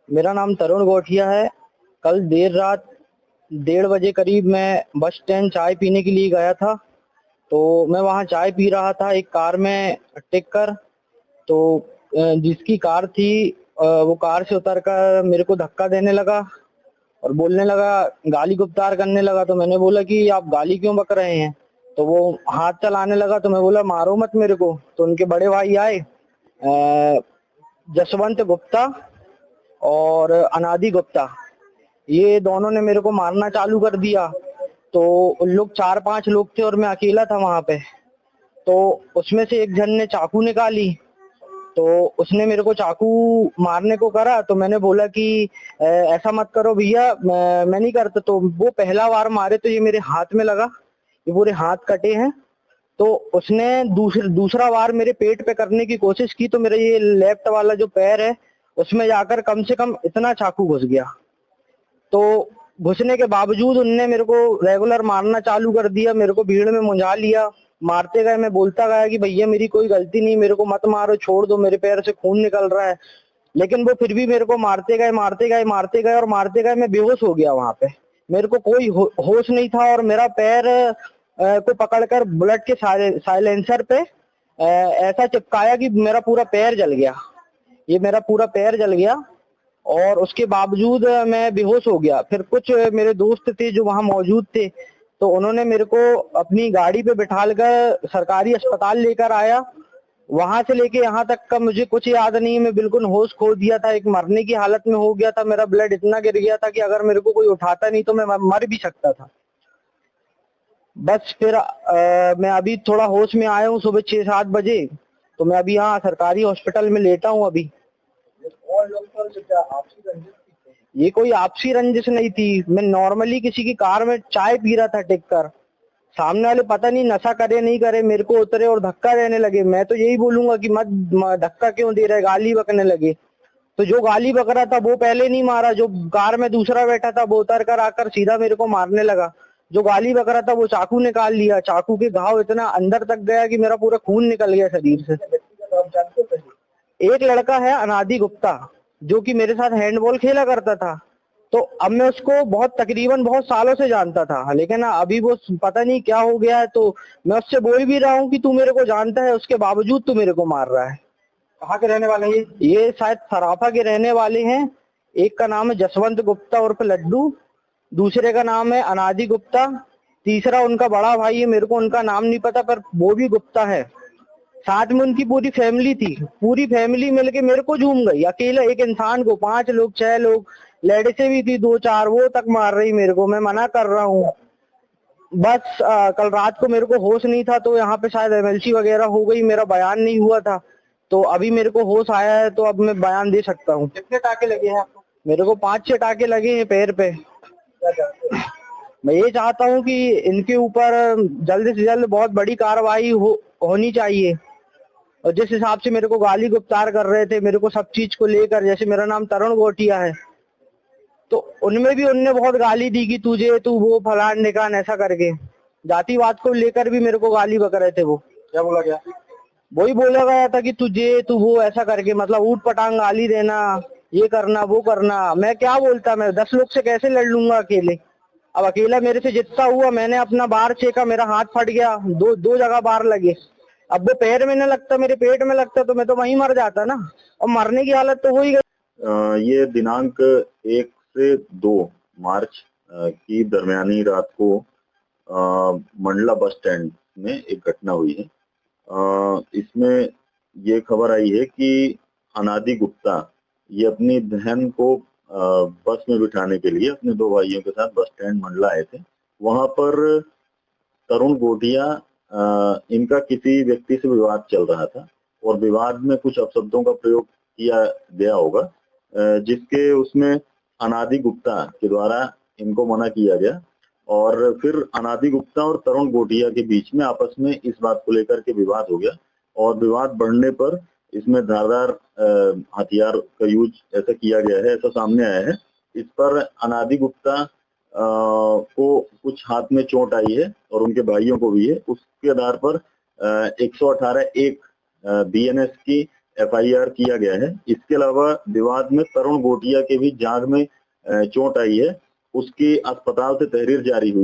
मेरा नाम तरुण गोठिया है। कल देर रात 1:30 बजे करीब मैं बस स्टैंड चाय पीने के लिए गया था। तो मैं वहाँ चाय पी रहा था एक कार में टिक कर। तो जिसकी कार थी वो कार से उतर कर मेरे को धक्का देने लगा और बोलने लगा, गाली गुप्तार करने लगा। तो मैंने बोला कि आप गाली क्यों बक रहे हैं? तो वो हाथ चलाने लगा। तो मैं बोला मारो मत मेरे को। तो उनके बड़े भाई आए, जसवंत गुप्ता और अनादि गुप्ता, ये दोनों ने मेरे को मारना चालू कर दिया। तो उन लोग 4-5 लोग थे और मैं अकेला था वहां पे। तो उसमें से एक जन ने चाकू निकाली। तो उसने मेरे को चाकू मारने को करा। तो मैंने बोला कि ऐसा मत करो भैया, मैं नहीं करता। तो वो पहला वार मारे तो ये मेरे हाथ में लगा, ये पूरे हाथ कटे हैं। तो उसने दूसरा वार मेरे पेट पे करने की कोशिश की। तो मेरा ये लेफ्ट वाला जो पैर है उसमें जाकर कम से कम इतना चाकू घुस गया। तो घुसने के बावजूद उनने मेरे को रेगुलर मारना चालू कर दिया, मेरे को भीड़ में मुंझा लिया। मारते गए, मैं बोलता गया कि भैया मेरी कोई गलती नहीं, मेरे को मत मारो, छोड़ दो, मेरे पैर से खून निकल रहा है। लेकिन वो फिर भी मेरे को मारते गए मारते गए मारते गए और मारते गए। मैं बेहोश हो गया वहां पे। मेरे को कोई होश नहीं था और मेरा पैर को पकड़कर बुलेट के साइलेंसर पे ऐसा चिपकाया कि मेरा पूरा पैर जल गया। ये मेरा पूरा पैर जल गया और उसके बावजूद मैं बेहोश हो गया। फिर कुछ मेरे दोस्त थे जो वहां मौजूद थे, तो उन्होंने मेरे को अपनी गाड़ी पे बिठाकर सरकारी अस्पताल लेकर आया। वहां से लेके यहाँ तक का मुझे कुछ याद नहीं। मैं बिल्कुल होश खो दिया था, एक मरने की हालत में हो गया था। मेरा ब्लड इतना गिर गया था कि अगर मेरे को कोई उठाता नहीं तो मैं मर भी सकता था। बस फिर मैं अभी थोड़ा होश में आया हूँ सुबह 6-7 बजे। तो मैं अभी यहाँ सरकारी हॉस्पिटल में लेटा हूँ अभी। और लोग पर क्या आपसी रंजिश थी? ये कोई आपसी रंजिश नहीं थी। मैं नॉर्मली किसी की कार में चाय पी रहा था टिक कर। सामने वाले पता नहीं नशा करे नहीं करे, मेरे को उतरे और धक्का देने लगे। मैं तो यही बोलूंगा कि मत धक्का क्यों दे रहे, गाली बकने लगे। तो जो गाली बक रहा था वो पहले नहीं मारा, जो कार में दूसरा बैठा था वो उतर कर आकर सीधा मेरे को मारने लगा। जो गाली बक रहा था वो चाकू निकाल लिया। चाकू के घाव इतना अंदर तक गया कि मेरा पूरा खून निकल गया शरीर से। व्यक्तिगत आप जानते थे? एक लड़का है अनादि गुप्ता, जो कि मेरे साथ हैंडबॉल खेला करता था। तो अब मैं उसको तकरीबन बहुत सालों से जानता था, लेकिन अभी वो पता नहीं क्या हो गया है। तो मैं उससे बोल भी रहा हूँ कि तू मेरे को जानता है, उसके बावजूद तू मेरे को मार रहा है। कहाँ के रहने वाले हैं? ये शायद सराफा के रहने वाले हैं। एक का नाम है जसवंत गुप्ता उर्फ लड्डू, दूसरे का नाम है अनादि गुप्ता, तीसरा उनका बड़ा भाई है, मेरे को उनका नाम नहीं पता पर वो भी गुप्ता है। साथ में उनकी पूरी फैमिली थी। पूरी फैमिली मिलके मेरे को झूम गई। अकेला एक इंसान को 5 लोग 6 लोग, लेडीसें भी थी 2-4, वो तक मार रही मेरे को। मैं मना कर रहा हूँ। बस कल रात को मेरे को होश नहीं था, तो यहाँ पे शायद एमएलसी वगैरह हो गई, मेरा बयान नहीं हुआ था। तो अभी मेरे को होश आया है तो अब मैं बयान दे सकता हूँ। कितने टाके लगे हैं आपको? मेरे को 5-6 टाके लगे हैं पैर पे। क्या जानते हैं? मैं ये चाहता हूँ कि इनके ऊपर जल्द से जल्द बहुत बड़ी कार्रवाई होनी चाहिए। और जिस हिसाब से मेरे को गाली गुप्तार कर रहे थे, मेरे को सब चीज को लेकर, जैसे मेरा नाम तरुण गोठिया है, तो उनमें भी उनने बहुत गाली दी कि तू वो फलान निकान ऐसा करके। जातिवाद को लेकर भी मेरे को गाली बक रहे थे वो। क्या बोला गया? वही बोला गया था कि तू वो ऐसा करके, मतलब ऊट पटांग गाली देना, ये करना वो करना। मैं क्या बोलता, मैं 10 लोग से कैसे लड़ लूंगा अकेले? अब अकेला मेरे से जितना हुआ, मैंने अपना बार छेका, मेरा हाथ फट गया, दो जगह बार लगे। अब वो पैर में न लगता, मेरे पेट में लगता तो मैं तो वहीं मर जाता ना, और मरने की हालत तो हो ही गई। ये दिनांक 1 से 2 मार्च की दरमियानी रात को मंडला बस स्टैंड में एक घटना हुई है। इसमें ये खबर आई है कि अनादि गुप्ता ये अपनी बहन को बस में बिठाने के लिए अपने 2 भाइयों के साथ बस स्टैंड मंडला आए थे। वहां पर तरुण गोठिया इनका किसी व्यक्ति से विवाद चल रहा था और विवाद में कुछ अपशब्दों का प्रयोग किया गया होगा, जिसके उसमें अनादि गुप्ता के द्वारा इनको मना किया गया। और फिर अनादि गुप्ता और तरुण गोठिया के बीच में आपस में इस बात को लेकर के विवाद हो गया और विवाद बढ़ने पर इसमें धारदार हथियार का यूज ऐसा किया गया है, ऐसा सामने आया है। इस पर अनादि गुप्ता को कुछ हाथ में चोट आई है और उनके भाइयों को भी है। उसके आधार पर 118(1) बीएनएस की FIR किया गया है। इसके अलावा विवाद में तरुण गोटिया के भी जांघ में चोट आई है, उसकी अस्पताल से तहरीर जारी हुई।